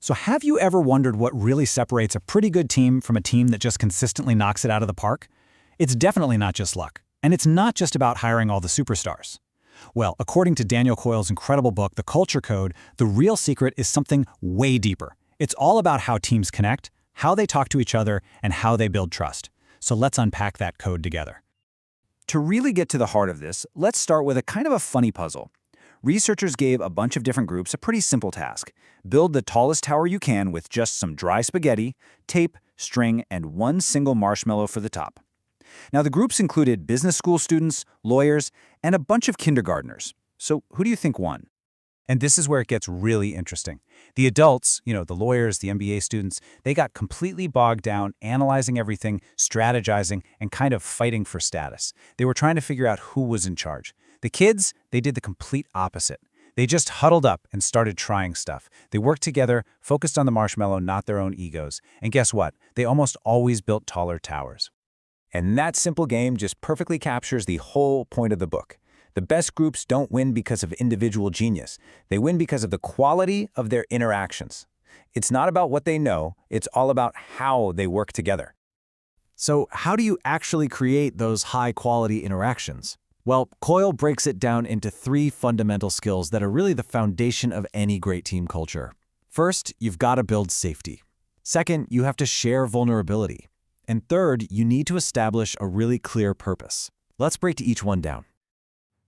So have you ever wondered what really separates a pretty good team from a team that just consistently knocks it out of the park? It's definitely not just luck, and it's not just about hiring all the superstars. Well, according to Daniel Coyle's incredible book, The Culture Code, the real secret is something way deeper. It's all about how teams connect, how they talk to each other, and how they build trust. So let's unpack that code together. To really get to the heart of this, let's start with a kind of a funny puzzle. Researchers gave a bunch of different groups a pretty simple task. Build the tallest tower you can with just some dry spaghetti, tape, string, and one single marshmallow for the top. Now, the groups included business school students, lawyers, and a bunch of kindergartners. So who do you think won? And this is where it gets really interesting. The adults, the lawyers, the MBA students, they got completely bogged down analyzing everything, strategizing, and kind of fighting for status. They were trying to figure out who was in charge. The kids, they did the complete opposite. They just huddled up and started trying stuff. They worked together, focused on the marshmallow, not their own egos. And guess what? They almost always built taller towers. And that simple game just perfectly captures the whole point of the book. The best groups don't win because of individual genius. They win because of the quality of their interactions. It's not about what they know, it's all about how they work together. So how do you actually create those high-quality interactions? Well, Coyle breaks it down into 3 fundamental skills that are really the foundation of any great team culture. First, you've got to build safety. Second, you have to share vulnerability. And third, you need to establish a really clear purpose. Let's break each one down.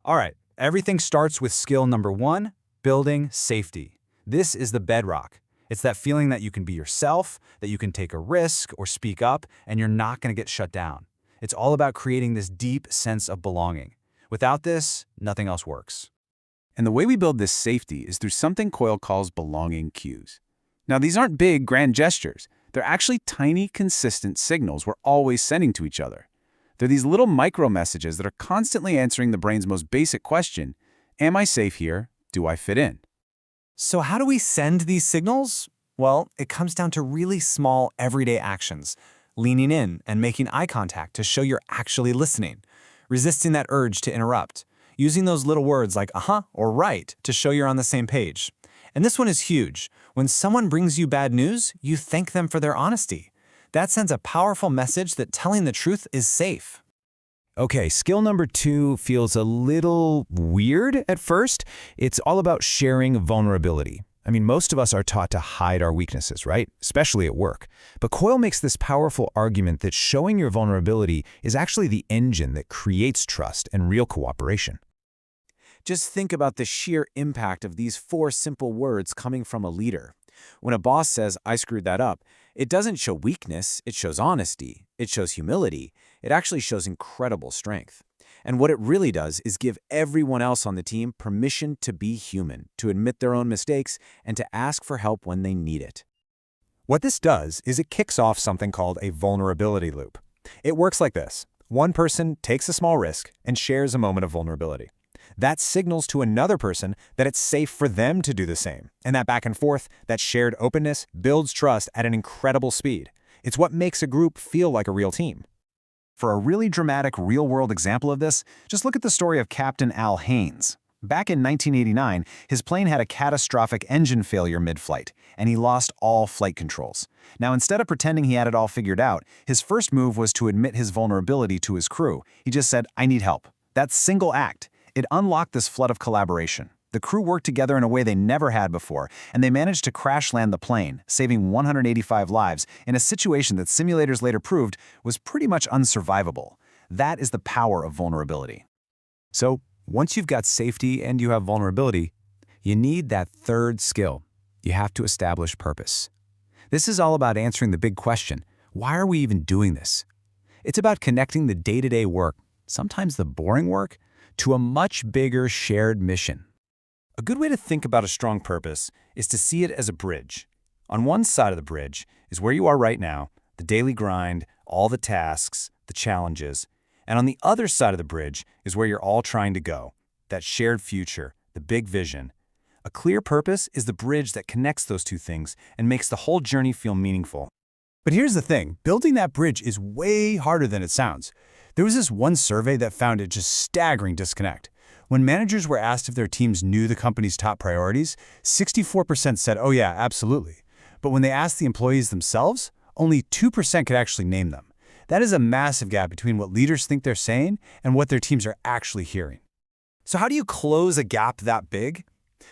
All right, everything starts with skill number 1, building safety. This is the bedrock. It's that feeling that you can be yourself, that you can take a risk or speak up, and you're not going to get shut down. It's all about creating this deep sense of belonging. Without this, nothing else works. And the way we build this safety is through something Coyle calls belonging cues. Now, these aren't big, grand gestures. They're actually tiny, consistent signals we're always sending to each other. They're these little micro messages that are constantly answering the brain's most basic question, am I safe here? Do I fit in? So how do we send these signals? Well, it comes down to really small, everyday actions. Leaning in and making eye contact to show you're actually listening. Resisting that urge to interrupt. Using those little words like uh-huh or right to show you're on the same page. And this one is huge. When someone brings you bad news, you thank them for their honesty. That sends a powerful message that telling the truth is safe. Okay, skill number 2 feels a little weird at first. It's all about sharing vulnerability. I mean, most of us are taught to hide our weaknesses, right? Especially at work. But Coyle makes this powerful argument that showing your vulnerability is actually the engine that creates trust and real cooperation. Just think about the sheer impact of these 4 simple words coming from a leader. When a boss says, I screwed that up, it doesn't show weakness, it shows honesty, it shows humility, it actually shows incredible strength. And what it really does is give everyone else on the team permission to be human, to admit their own mistakes, and to ask for help when they need it. What this does is it kicks off something called a vulnerability loop. It works like this. One person takes a small risk and shares a moment of vulnerability. That signals to another person that it's safe for them to do the same. And that back and forth, that shared openness, builds trust at an incredible speed. It's what makes a group feel like a real team. For a really dramatic real-world example of this, just look at the story of Captain Al Haynes. Back in 1989, his plane had a catastrophic engine failure mid-flight, and he lost all flight controls. Now, instead of pretending he had it all figured out, his first move was to admit his vulnerability to his crew. He just said, I need help. That single act, it unlocked this flood of collaboration. The crew worked together in a way they never had before, and they managed to crash land the plane, saving 185 lives in a situation that simulators later proved was pretty much unsurvivable. That is the power of vulnerability. So, once you've got safety and you have vulnerability, you need that third skill. You have to establish purpose. This is all about answering the big question, why are we even doing this? It's about connecting the day-to-day work, sometimes the boring work, to a much bigger shared mission. A good way to think about a strong purpose is to see it as a bridge. On one side of the bridge is where you are right now, the daily grind, all the tasks, the challenges. And on the other side of the bridge is where you're all trying to go, that shared future, the big vision. A clear purpose is the bridge that connects those two things and makes the whole journey feel meaningful. But here's the thing, building that bridge is way harder than it sounds. There was this one survey that found a just staggering disconnect. When managers were asked if their teams knew the company's top priorities, 64% said, oh yeah, absolutely. But when they asked the employees themselves, only 2% could actually name them. That is a massive gap between what leaders think they're saying and what their teams are actually hearing. So how do you close a gap that big?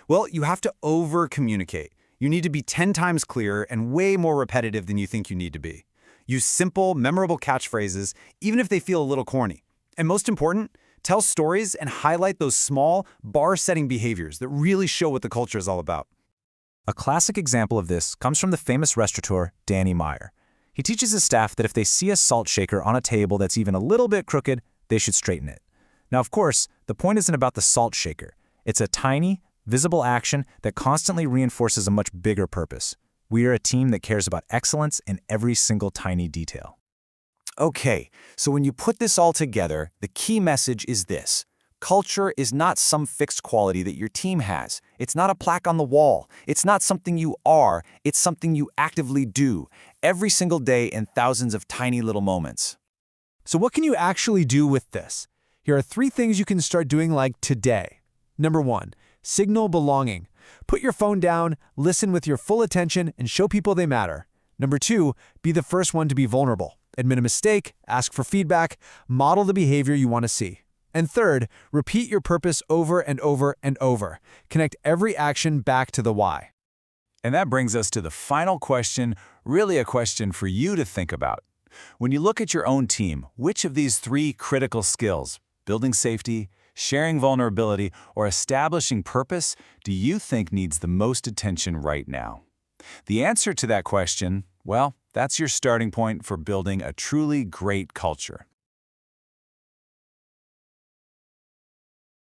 Well, you have to over-communicate. You need to be 10 times clearer and way more repetitive than you think you need to be. Use simple, memorable catchphrases, even if they feel a little corny. And most important, tell stories and highlight those small, bar-setting behaviors that really show what the culture is all about. A classic example of this comes from the famous restaurateur Danny Meyer. He teaches his staff that if they see a salt shaker on a table that's even a little bit crooked, they should straighten it. Now, of course, the point isn't about the salt shaker. It's a tiny, visible action that constantly reinforces a much bigger purpose. We are a team that cares about excellence in every single tiny detail. Okay, so when you put this all together, the key message is this. Culture is not some fixed quality that your team has. It's not a plaque on the wall. It's not something you are. It's something you actively do, every single day in thousands of tiny little moments. So what can you actually do with this? Here are 3 things you can start doing like today. Number 1, signal belonging. Put your phone down, listen with your full attention, and show people they matter. Number 2, be the first one to be vulnerable. Admit a mistake, ask for feedback, model the behavior you want to see. And third, repeat your purpose over and over and over. Connect every action back to the why. And that brings us to the final question, really a question for you to think about. When you look at your own team, which of these 3 critical skills, building safety, sharing vulnerability, or establishing purpose, do you think needs the most attention right now? The answer to that question, well, that's your starting point for building a truly great culture.